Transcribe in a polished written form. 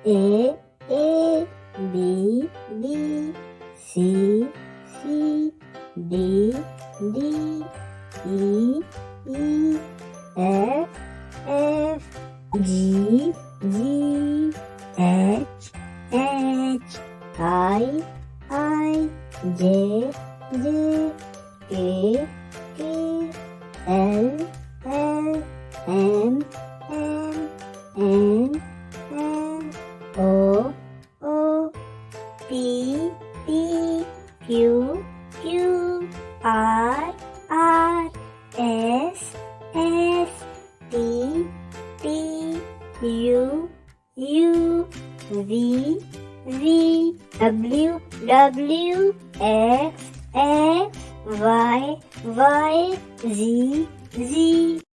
A B B C D E F G H I J K L M N O P Q R S T U V W X Y Z